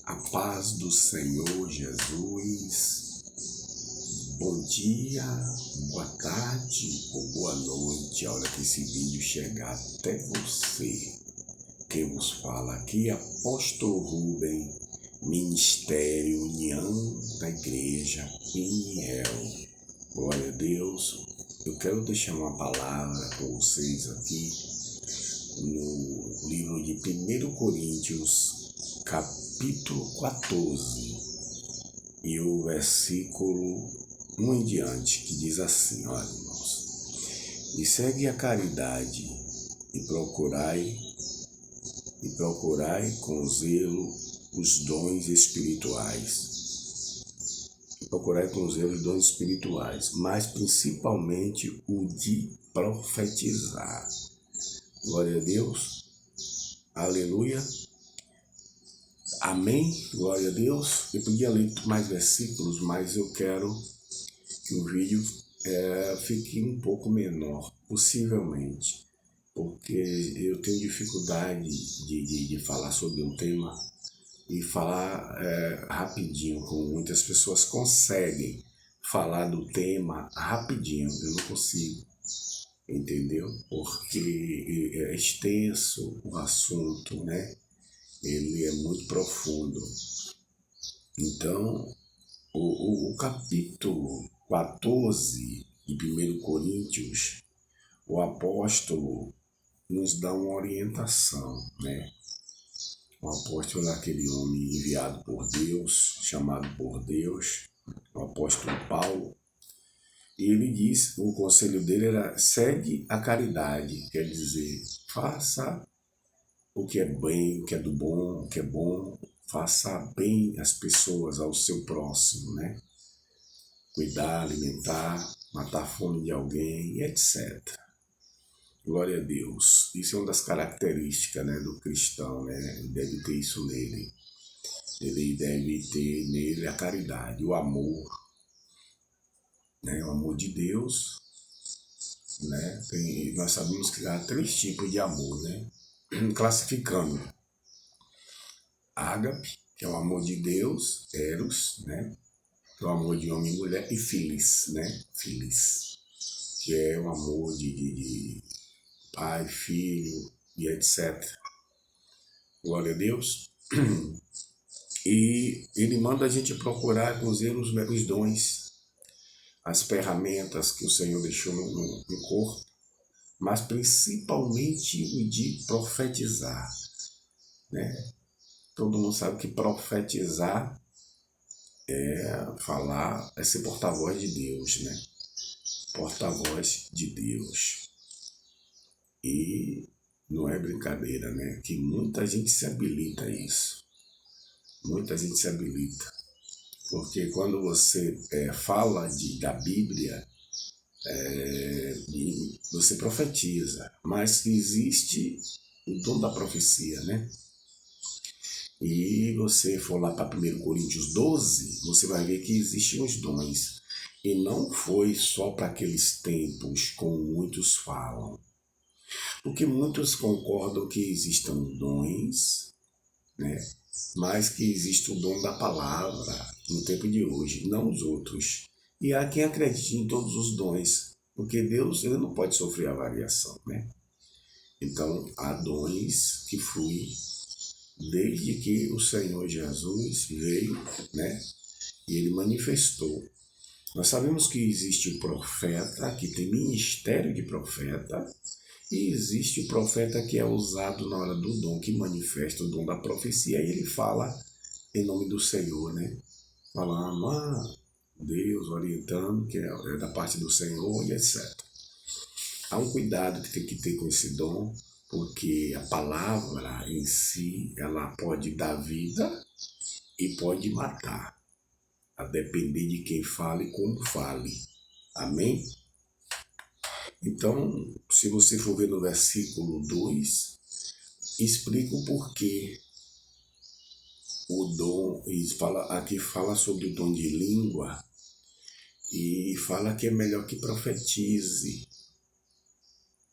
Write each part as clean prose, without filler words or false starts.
A paz do Senhor Jesus. Bom dia, boa tarde ou boa noite, a hora que esse vídeo chegar até você. Quem vos fala aqui é Apóstolo Rubem, Ministério União da Igreja Peniel. Glória a Deus. Eu quero deixar uma palavra com vocês aqui no livro de 1 Coríntios, capítulo 14, e o versículo 1 em diante, que diz assim: olha, irmãos, e segue a caridade e procurai com zelo os dons espirituais. Procurai com zelo os dons espirituais, mas principalmente o de profetizar. Glória a Deus. Aleluia. Amém. Glória a Deus. Eu podia ler mais versículos, mas eu quero que o vídeo fique um pouco menor, possivelmente, porque eu tenho dificuldade de falar sobre um tema e falar rapidinho, como muitas pessoas conseguem falar do tema rapidinho. Eu não consigo. Entendeu? Porque é extenso o assunto, né? Ele é muito profundo. Então, o capítulo 14 de 1 Coríntios, o apóstolo nos dá uma orientação, né? O apóstolo é aquele homem enviado por Deus, chamado por Deus, o apóstolo Paulo. E ele diz, o conselho dele era: segue a caridade, quer dizer, faça o que é bem, o que é do bom, o que é bom, faça bem às pessoas, ao seu próximo, né? Cuidar, alimentar, matar a fome de alguém, etc. Glória a Deus. Isso é uma das características, né, do cristão, né? Ele deve ter isso nele. Ele deve ter nele a caridade, o amor, né? O amor de Deus, né? Nós sabemos que há 3 tipos de amor, né? Classificando: ágape, que é o amor de Deus; eros, né? Que é o amor de homem e mulher; e filis, né? Filis, que é o amor de pai, filho e etc. Glória a Deus. E ele manda a gente procurar com zelo os dons, as ferramentas que o Senhor deixou no corpo, mas principalmente o de profetizar, né? Todo mundo sabe que profetizar é falar, é ser porta-voz de Deus, né? Porta-voz de Deus. E não é brincadeira, né? Que muita gente se habilita a isso. Muita gente se habilita. Porque quando você fala da Bíblia, você profetiza, mas existe o dom da profecia, né? E você for lá para 1 Coríntios 12, você vai ver que existem os dons. E não foi só para aqueles tempos, como muitos falam. Porque muitos concordam que existam dons, né? Mas que existe o dom da palavra no tempo de hoje, não os outros. E há quem acredite em todos os dons, porque Deus, ele não pode sofrer a variação, né? Então, há dons que fluem desde que o Senhor Jesus veio, né? E ele manifestou. Nós sabemos que existe o profeta, que tem ministério de profeta, e existe o profeta que é usado na hora do dom, que manifesta o dom da profecia, e ele fala em nome do Senhor, né? Falando, Deus orientando, que é da parte do Senhor, e etc. Há um cuidado que tem que ter com esse dom, porque a palavra em si, ela pode dar vida e pode matar, a depender de quem fale e como fale. Amém? Então, se você for ver no versículo 2, explica o porquê o dom, aqui fala sobre o dom de língua, e fala que é melhor que profetize,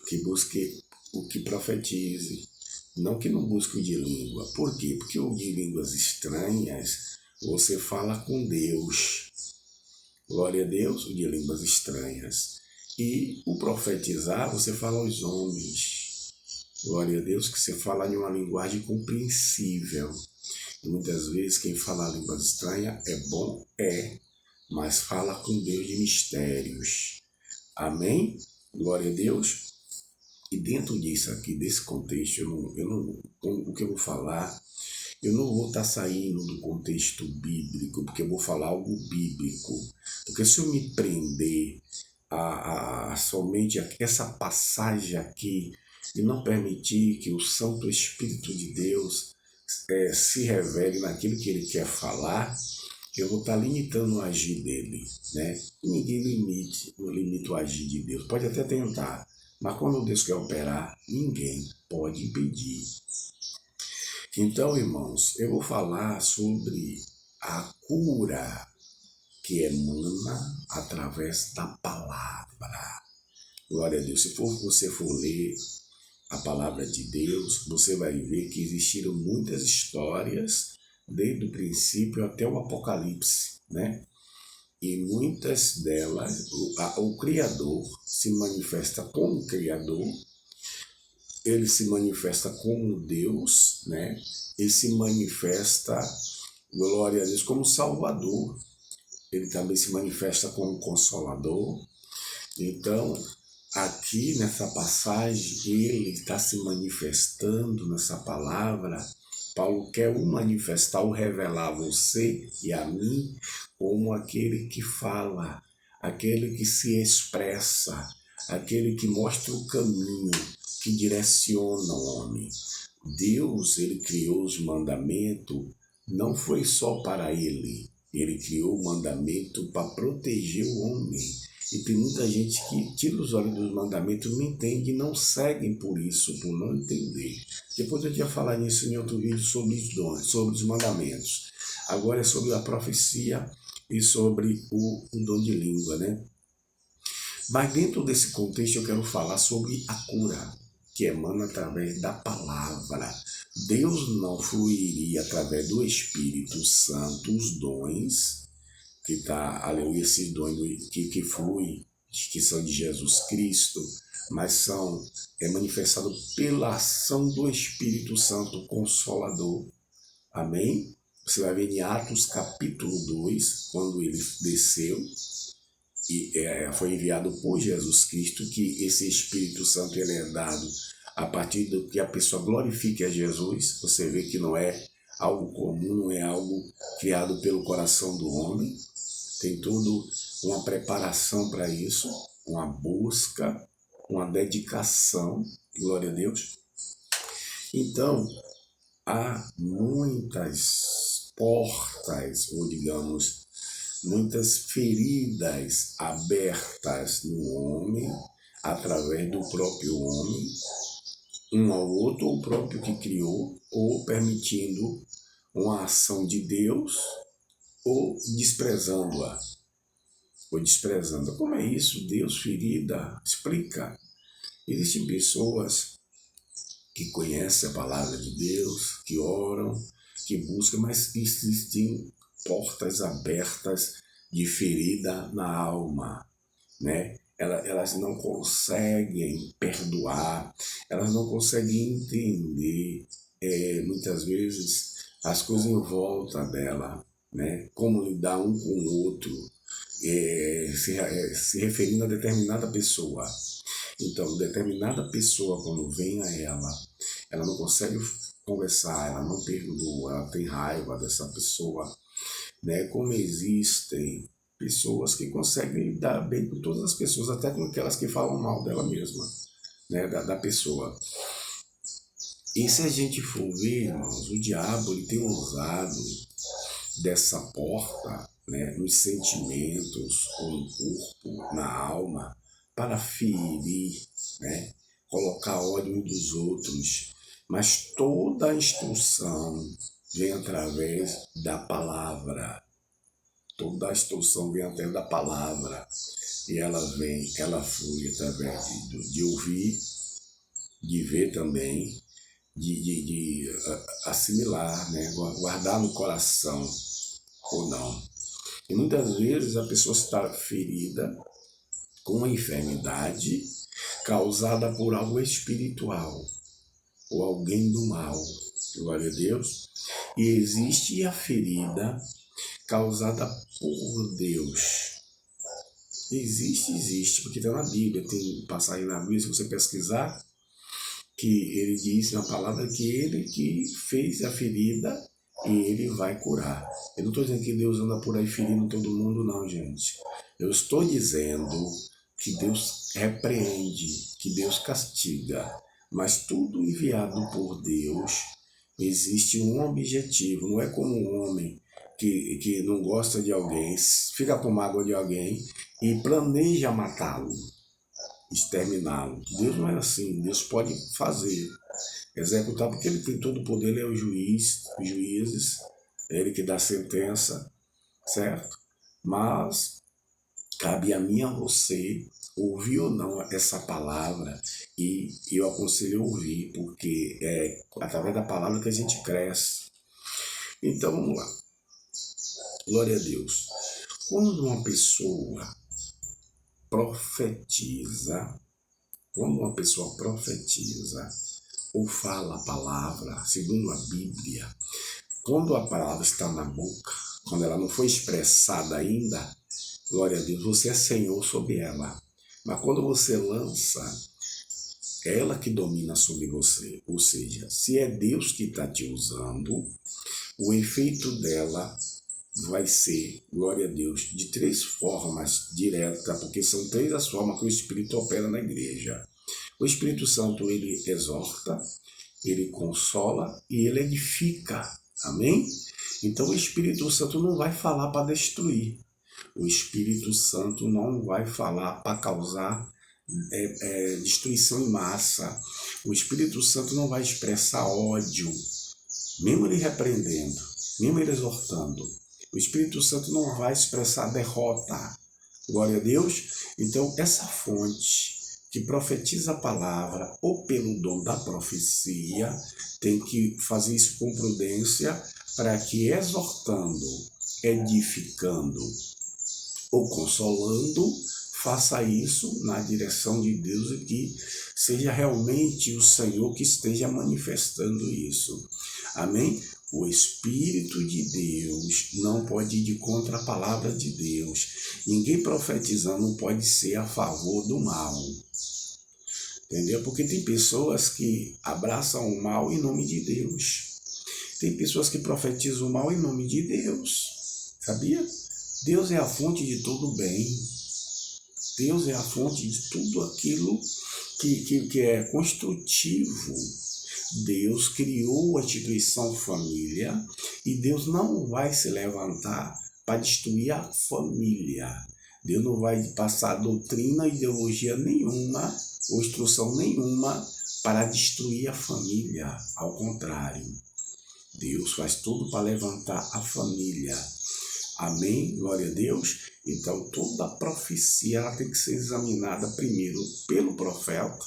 que busque o que profetize, Não que não busque o de língua. Por quê? Porque o de línguas estranhas, você fala com Deus. Glória a Deus, o de línguas estranhas. E o profetizar, você fala aos homens. Glória a Deus, que você fala em uma linguagem compreensível. E muitas vezes quem fala línguas estranhas é bom, mas fala com Deus de mistérios. Amém? Glória a Deus. E dentro disso aqui, desse contexto, o que eu vou falar, eu não vou estar saindo do contexto bíblico, porque eu vou falar algo bíblico. Porque se eu me prender a somente essa passagem aqui e não permitir que o Santo Espírito de Deus se revele naquilo que ele quer falar, eu vou estar limitando o agir dele, né? Ninguém limita o agir de Deus. Pode até tentar, mas quando Deus quer operar, ninguém pode impedir. Então, irmãos, eu vou falar sobre a cura que emana através da palavra. Glória a Deus. Se você for ler a palavra de Deus, você vai ver que existiram muitas histórias, desde o princípio até o Apocalipse, né? E muitas delas, o Criador se manifesta como Criador, ele se manifesta como Deus, né? Ele se manifesta, glória a Deus, como Salvador. Ele também se manifesta como Consolador. Então, aqui nessa passagem, ele está se manifestando nessa palavra. Paulo quer o manifestar, o revelar a você e a mim como aquele que fala, aquele que se expressa, aquele que mostra o caminho, que direciona o homem. Deus, ele criou os mandamentos, não foi só para ele. Ele criou o mandamento para proteger o homem. E tem muita gente que tira os olhos dos mandamentos, não entende e não seguem por isso, por não entender. Depois eu ia falar nisso em outro vídeo sobre os dons, sobre os mandamentos. Agora é sobre a profecia e sobre o dom de língua, né? Mas dentro desse contexto eu quero falar sobre a cura, que emana através da palavra. Deus não fluiria através do Espírito Santo os dons, que está, aleluia, esses dons que fluem, que são de Jesus Cristo, mas são manifestados pela ação do Espírito Santo Consolador. Amém? Você vai ver em Atos capítulo 2, quando ele desceu, e foi enviado por Jesus Cristo, que esse Espírito Santo ele é dado a partir do que a pessoa glorifique a Jesus. Você vê que não é algo comum, não é algo criado pelo coração do homem. Tem toda uma preparação para isso, uma busca, uma dedicação, glória a Deus. Então, há muitas portas, ou digamos, muitas feridas abertas no homem, através do próprio homem, um ao outro, ou o próprio que criou, ou permitindo uma ação de Deus, ou desprezando-a. Como é isso? Deus, ferida? Explica. Existem pessoas que conhecem a palavra de Deus, que oram, que buscam, mas existem portas abertas de ferida na alma, né? Elas não conseguem perdoar, elas não conseguem entender, muitas vezes, as coisas em volta dela, né? Como lidar um com o outro, se referindo a determinada pessoa. Então, determinada pessoa, quando vem a ela não consegue conversar, ela não perdoa, ela tem raiva dessa pessoa, né? Como existem pessoas que conseguem lidar bem com todas as pessoas, até com aquelas que falam mal dela mesma, né? da pessoa. E se a gente for ver, irmãos, o diabo ele tem usado dessa porta, né, nos sentimentos, ou no corpo, na alma, para ferir, né, colocar ódio uns dos outros. Mas toda a instrução vem através da palavra. Toda a instrução vem através da palavra. E ela flui através de ouvir, de ver também, assimilar, né? Guardar no coração ou não. E muitas vezes a pessoa está ferida com uma enfermidade causada por algo espiritual ou alguém do mal. Glória a Deus. E existe a ferida causada por Deus. Existe, porque está na Bíblia, tem passagem na Bíblia, se você pesquisar, que ele diz na palavra que ele que fez a ferida e ele vai curar. Eu não estou dizendo que Deus anda por aí ferindo todo mundo, não, gente. Eu estou dizendo que Deus repreende, que Deus castiga, mas tudo enviado por Deus existe um objetivo. Não é como um homem que não gosta de alguém, fica com mágoa de alguém e planeja matá-lo, exterminá-lo. Deus não é assim. Deus pode fazer, executar, porque ele tem todo o poder, ele é o juiz, os juízes, é ele que dá a sentença, certo? Mas cabe a mim, a você, ouvir ou não essa palavra, e eu aconselho a ouvir, porque é através da palavra que a gente cresce. Então vamos lá. Glória a Deus. Quando uma pessoa profetiza, ou fala a palavra, segundo a Bíblia, quando a palavra está na boca, quando ela não foi expressada ainda, glória a Deus, você é Senhor sobre ela. Mas quando você lança, é ela que domina sobre você. Ou seja, se é Deus que está te usando, o efeito dela vai ser, glória a Deus, de 3 formas diretas, porque são 3 as formas que o Espírito opera na igreja. O Espírito Santo, ele exorta, ele consola e ele edifica. Amém? Então o Espírito Santo não vai falar para destruir. O Espírito Santo não vai falar para causar destruição em massa. O Espírito Santo não vai expressar ódio, mesmo ele repreendendo, mesmo ele exortando. O Espírito Santo não vai expressar derrota. Glória a Deus. Então, essa fonte que profetiza a palavra, ou pelo dom da profecia, tem que fazer isso com prudência, para que exortando, edificando ou consolando, faça isso na direção de Deus e que seja realmente o Senhor que esteja manifestando isso. Amém? O Espírito de Deus não pode ir de contra a palavra de Deus. Ninguém profetizando pode ser a favor do mal. Entendeu? Porque tem pessoas que abraçam o mal em nome de Deus. Tem pessoas que profetizam o mal em nome de Deus. Sabia? Deus é a fonte de todo bem. Deus é a fonte de tudo aquilo que é construtivo. Deus criou a instituição família e Deus não vai se levantar para destruir a família. Deus não vai passar doutrina, ideologia nenhuma ou instrução nenhuma para destruir a família. Ao contrário, Deus faz tudo para levantar a família. Amém? Glória a Deus. Então, toda profecia ela tem que ser examinada primeiro pelo profeta,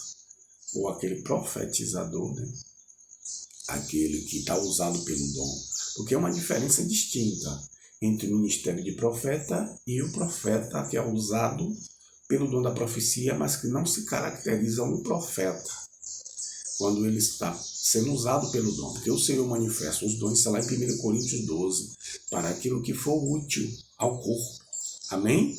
ou aquele profetizador, né? Aquele que está usado pelo dom. Porque é uma diferença distinta entre o ministério de profeta e o profeta que é usado pelo dom da profecia, mas que não se caracteriza um profeta quando ele está sendo usado pelo dom. Porque o Senhor manifesta os dons, está lá em 1 Coríntios 12, para aquilo que for útil ao corpo. Amém?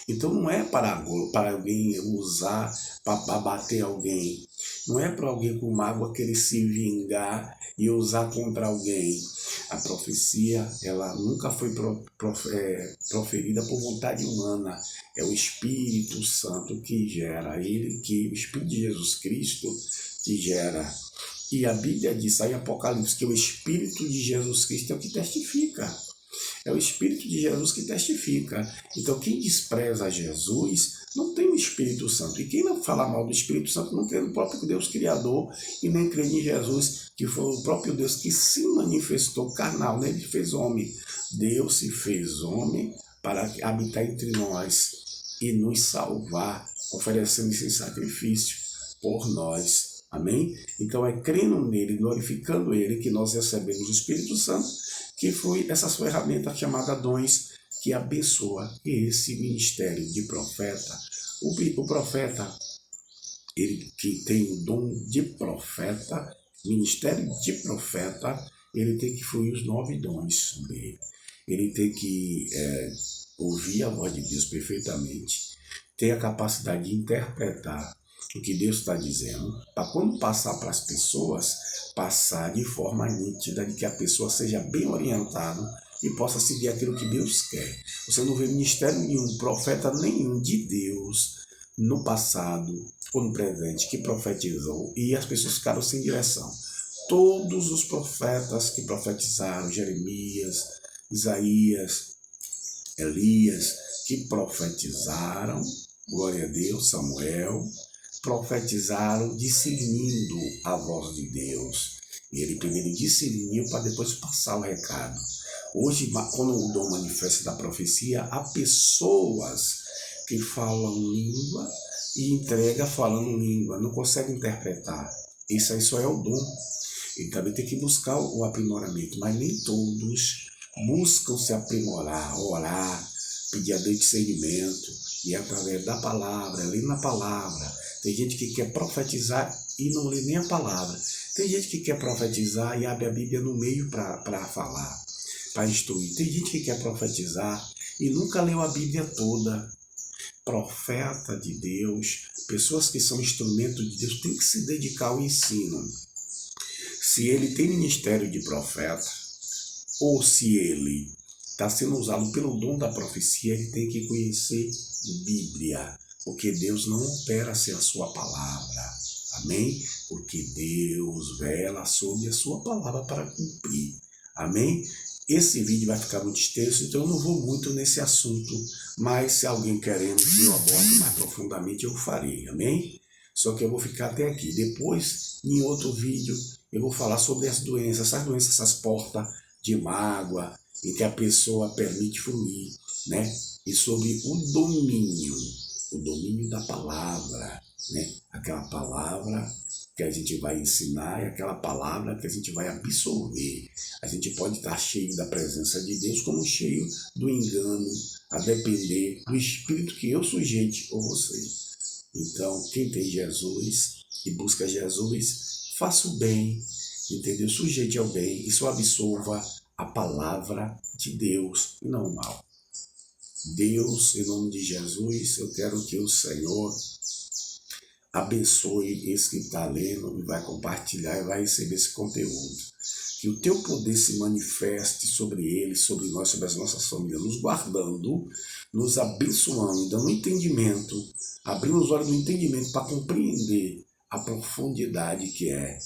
Então não é para alguém usar, para bater alguém. Não é para alguém com mágoa querer se vingar e usar contra alguém. A profecia, ela nunca foi proferida por vontade humana. É o Espírito Santo que gera. O Espírito de Jesus Cristo que gera. E a Bíblia diz aí em Apocalipse que o Espírito de Jesus Cristo é o que testifica. É o Espírito de Jesus que testifica. Então, quem despreza Jesus não tem o Espírito Santo. E quem não fala mal do Espírito Santo não crê no próprio Deus Criador e nem crê em Jesus, que foi o próprio Deus que se manifestou carnal, né? Ele fez homem. Deus se fez homem para habitar entre nós e nos salvar, oferecendo esse sacrifício por nós. Amém? Então é crendo nele, glorificando ele, que nós recebemos o Espírito Santo, que foi essas ferramentas chamadas dons, que abençoa esse ministério de profeta. O profeta, ele que tem o dom de profeta, ministério de profeta, ele tem que fluir os 9 dons dele. Ele tem que ouvir a voz de Deus perfeitamente, ter a capacidade de interpretar o que Deus está dizendo, para quando passar para as pessoas, passar de forma nítida, de que a pessoa seja bem orientada e possa seguir aquilo que Deus quer. Você não vê ministério nenhum, profeta nenhum de Deus no passado ou no presente que profetizou e as pessoas ficaram sem direção. Todos os profetas que profetizaram, Jeremias, Isaías, Elias, que profetizaram, glória a Deus, Samuel, profetizaram discernindo a voz de Deus. E ele primeiro discerniu para depois passar o recado. Hoje, quando o dom manifesta da profecia, há pessoas que falam língua e entrega falando língua, não consegue interpretar. Isso aí só é o dom. Ele também tem que buscar o aprimoramento, mas nem todos buscam se aprimorar, orar, pedir a Deus discernimento, e através da palavra, lendo a palavra. Tem gente que quer profetizar e não lê nem a palavra. Tem gente que quer profetizar e abre a Bíblia no meio para falar, para instruir. Tem gente que quer profetizar e nunca leu a Bíblia toda. Profeta de Deus, pessoas que são instrumentos de Deus, têm que se dedicar ao ensino. Se ele tem ministério de profeta, ou se ele está sendo usado pelo dom da profecia, ele tem que conhecer Bíblia, porque Deus não opera sem a sua palavra. Amém? Porque Deus vela sobre a sua palavra para cumprir. Amém? Esse vídeo vai ficar muito extenso, então eu não vou muito nesse assunto, mas se alguém querendo que eu aborde mais profundamente, eu farei. Amém? Só que eu vou ficar até aqui. Depois, em outro vídeo, eu vou falar sobre as doenças, essas portas de mágoa, em que a pessoa permite fluir, né? E sobre o domínio da palavra, né? Aquela palavra que a gente vai ensinar e aquela palavra que a gente vai absorver. A gente pode estar cheio da presença de Deus, como cheio do engano, a depender do espírito que eu sujeite ou você. Então, quem tem Jesus e busca Jesus, faça o bem, entendeu? Sujeite ao bem e só absorva a palavra de Deus e não o mal. Deus, em nome de Jesus, eu quero que o Senhor abençoe esse que está lendo e vai compartilhar e vai receber esse conteúdo. Que o teu poder se manifeste sobre ele, sobre nós, sobre as nossas famílias, nos guardando, nos abençoando, dando entendimento, abrindo os olhos do entendimento para compreender a profundidade que é,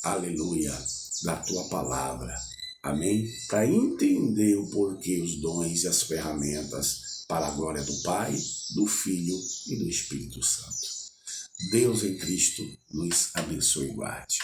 aleluia, da tua palavra. Amém? Para entender o porquê, os dons e as ferramentas para a glória do Pai, do Filho e do Espírito Santo. Deus em Cristo nos abençoe e guarde.